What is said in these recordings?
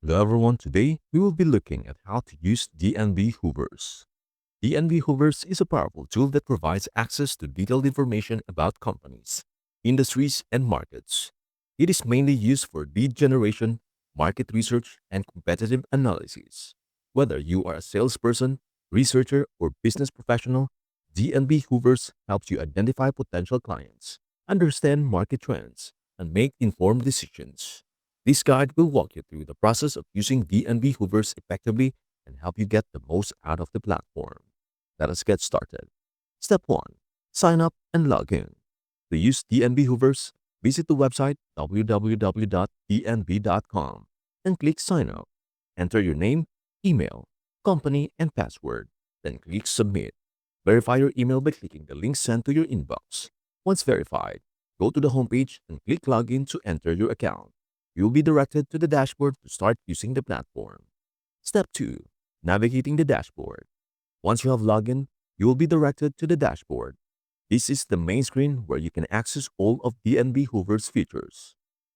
Hello everyone, today we will be looking at how to use D&B Hoovers. D&B Hoovers is a powerful tool that provides access to detailed information about companies, industries, and markets. It is mainly used for lead generation, market research, and competitive analysis. Whether you are a salesperson, researcher, or business professional, D&B Hoovers helps you identify potential clients, understand market trends, and make informed decisions. This guide will walk you through the process of using D&B Hoovers effectively and help you get the most out of the platform. Let us get started. Step 1. Sign up and log in. To use D&B Hoovers, visit the website www.dnb.com and click Sign Up. Enter your name, email, company, and password. Then click Submit. Verify your email by clicking the link sent to your inbox. Once verified, go to the homepage and click Login to enter your account. You will be directed to the dashboard to start using the platform. Step 2. Navigating the dashboard. Once you have logged in, you will be directed to the dashboard. This is the main screen where you can access all of D&B Hoover's features.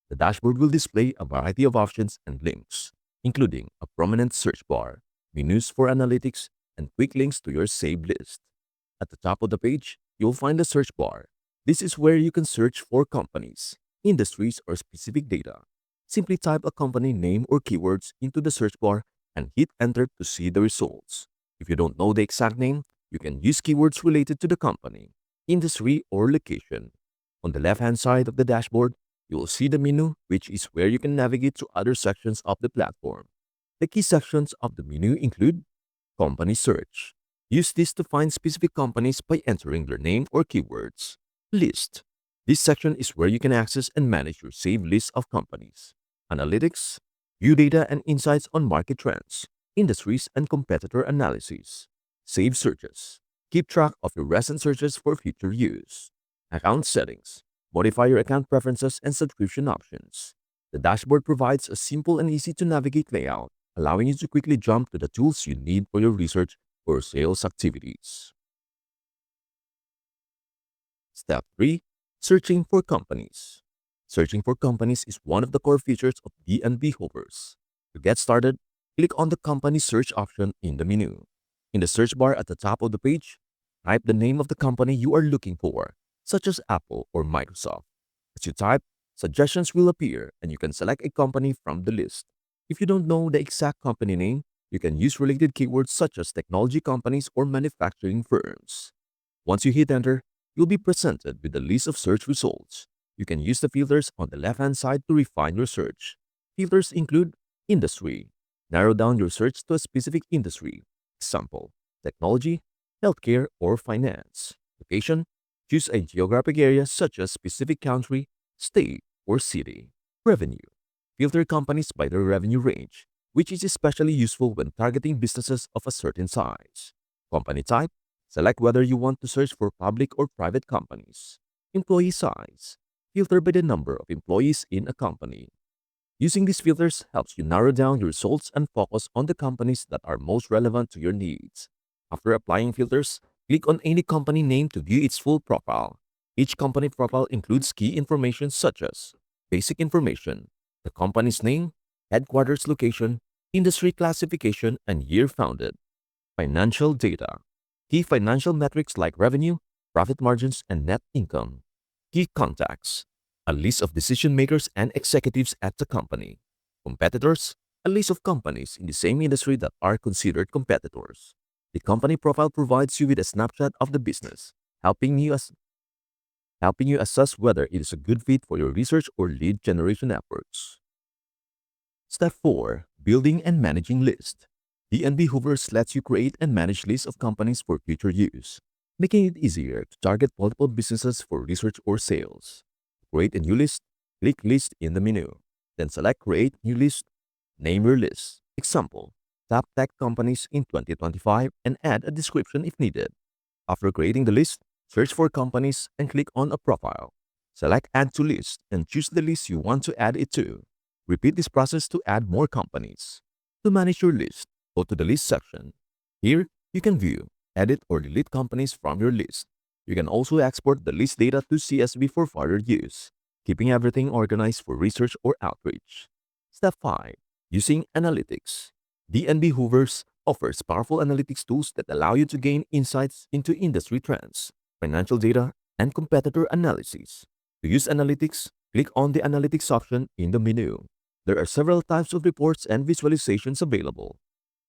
The dashboard will display a variety of options and links, including a prominent search bar, menus for analytics, and quick links to your saved list. At the top of the page, you'll find the search bar. This is where you can search for companies, industries, or specific data. Simply type a company name or keywords into the search bar and hit enter to see the results. If you don't know the exact name, you can use keywords related to the company, industry, or location. On the left-hand side of the dashboard, you will see the menu, which is where you can navigate to other sections of the platform. The key sections of the menu include Company Search. Use this to find specific companies by entering their name or keywords. List. This section is where you can access and manage your saved list of companies. Analytics. View data and insights on market trends, industries, and competitor analysis. Save searches. Keep track of your recent searches for future use. Account settings. Modify your account preferences and subscription options. The dashboard provides a simple and easy to navigate layout, allowing you to quickly jump to the tools you need for your research or sales activities. Step 3. Searching for companies. Searching for companies is one of the core features of D&B Hoovers. To get started, click on the company search option in the menu. In the search bar at the top of the page, type the name of the company you are looking for, such as Apple or Microsoft. As you type, suggestions will appear and you can select a company from the list. If you don't know the exact company name, you can use related keywords such as technology companies or manufacturing firms. Once you hit enter, you'll be presented with a list of search results. You can use the filters on the left-hand side to refine your search. Filters include industry. Narrow down your search to a specific industry. Example, technology, healthcare, or finance. Location, choose a geographic area such as specific country, state, or city. Revenue. Filter companies by their revenue range, which is especially useful when targeting businesses of a certain size. Company type. Select whether you want to search for public or private companies. Employee size. Filter by the number of employees in a company. Using these filters helps you narrow down your results and focus on the companies that are most relevant to your needs. After applying filters, click on any company name to view its full profile. Each company profile includes key information such as basic information, the company's name, headquarters location, industry classification, and year founded. Financial data. Key financial metrics like revenue, profit margins, and net income. Key contacts. A list of decision makers and executives at the company. Competitors. A list of companies in the same industry that are considered competitors. The company profile provides you with a snapshot of the business, helping you assess whether it is a good fit for your research or lead generation efforts. Step 4. Building and managing lists. D&B Hoovers lets you create and manage lists of companies for future use, making it easier to target multiple businesses for research or sales. To create a new list, click List in the menu. Then select Create New List. Name your list. Example, Top Tech Companies in 2025 and add a description if needed. After creating the list, search for companies and click on a profile. Select Add to List and choose the list you want to add it to. Repeat this process to add more companies. To manage your list, go to the List section. Here, you can view, edit, or delete companies from your list. You can also export the list data to CSV for further use, keeping everything organized for research or outreach. Step 5. Using analytics. D&B Hoovers offers powerful analytics tools that allow you to gain insights into industry trends, financial data, and competitor analysis. To use analytics, click on the Analytics option in the menu. There are several types of reports and visualizations available.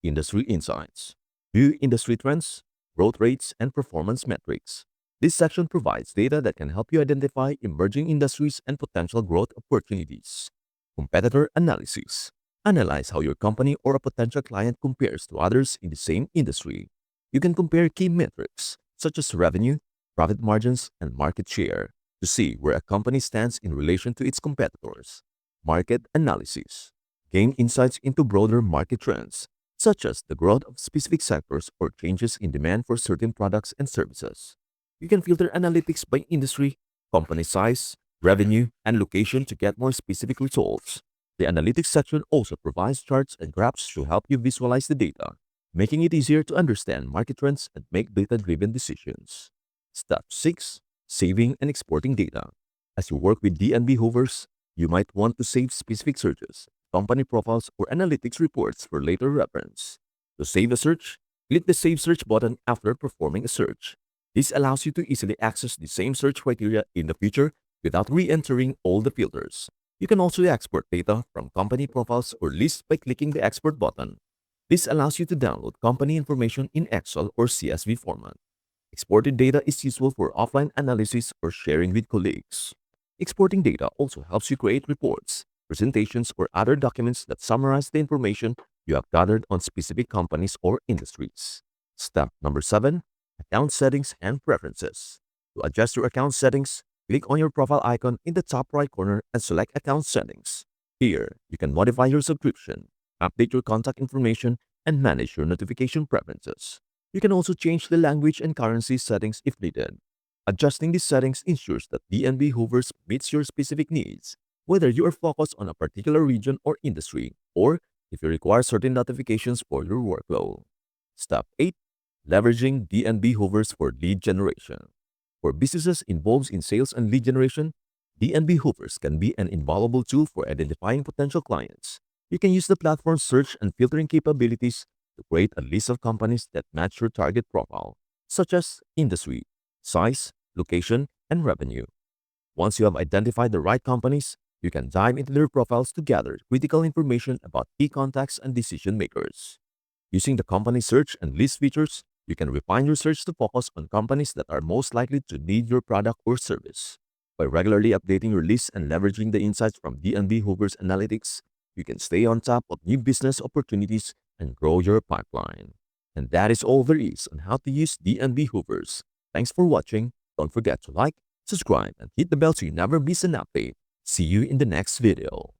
Industry Insights. View industry trends, growth rates, and performance metrics. This section provides data that can help you identify emerging industries and potential growth opportunities. Competitor Analysis. Analyze how your company or a potential client compares to others in the same industry. You can compare key metrics such as revenue, profit margins, and market share to see where a company stands in relation to its competitors. Market Analysis. Gain insights into broader market trends, such as the growth of specific sectors or changes in demand for certain products and services. You can filter analytics by industry, company size, revenue, and location to get more specific results. The analytics section also provides charts and graphs to help you visualize the data, making it easier to understand market trends and make data-driven decisions. Step 6. Saving and exporting data. As you work with D&B Hoovers, you might want to save specific searches, company profiles, or analytics reports for later reference. To save a search, click the Save Search button after performing a search. This allows you to easily access the same search criteria in the future without re-entering all the filters. You can also export data from company profiles or lists by clicking the Export button. This allows you to download company information in Excel or CSV format. Exported data is useful for offline analysis or sharing with colleagues. Exporting data also helps you create reports, presentations, or other documents that summarize the information you have gathered on specific companies or industries. Step number 7. Account Settings and Preferences. To adjust your account settings, click on your profile icon in the top right corner and select Account Settings. Here, you can modify your subscription, update your contact information, and manage your notification preferences. You can also change the language and currency settings if needed. Adjusting these settings ensures that D&B Hoovers meets your specific needs, whether you are focused on a particular region or industry, or if you require certain notifications for your workflow. Step 8. Leveraging D&B Hoovers for lead generation. For businesses involved in sales and lead generation, D&B Hoovers can be an invaluable tool for identifying potential clients. You can use the platform's search and filtering capabilities to create a list of companies that match your target profile, such as industry, size, location, and revenue. Once you have identified the right companies, you can dive into their profiles to gather critical information about key contacts and decision makers. Using the company search and list features, you can refine your search to focus on companies that are most likely to need your product or service. By regularly updating your list and leveraging the insights from D&B Hoovers Analytics, you can stay on top of new business opportunities and grow your pipeline. And that is all there is on how to use D&B Hoovers. Thanks for watching. Don't forget to like, subscribe, and hit the bell so you never miss an update. See you in the next video.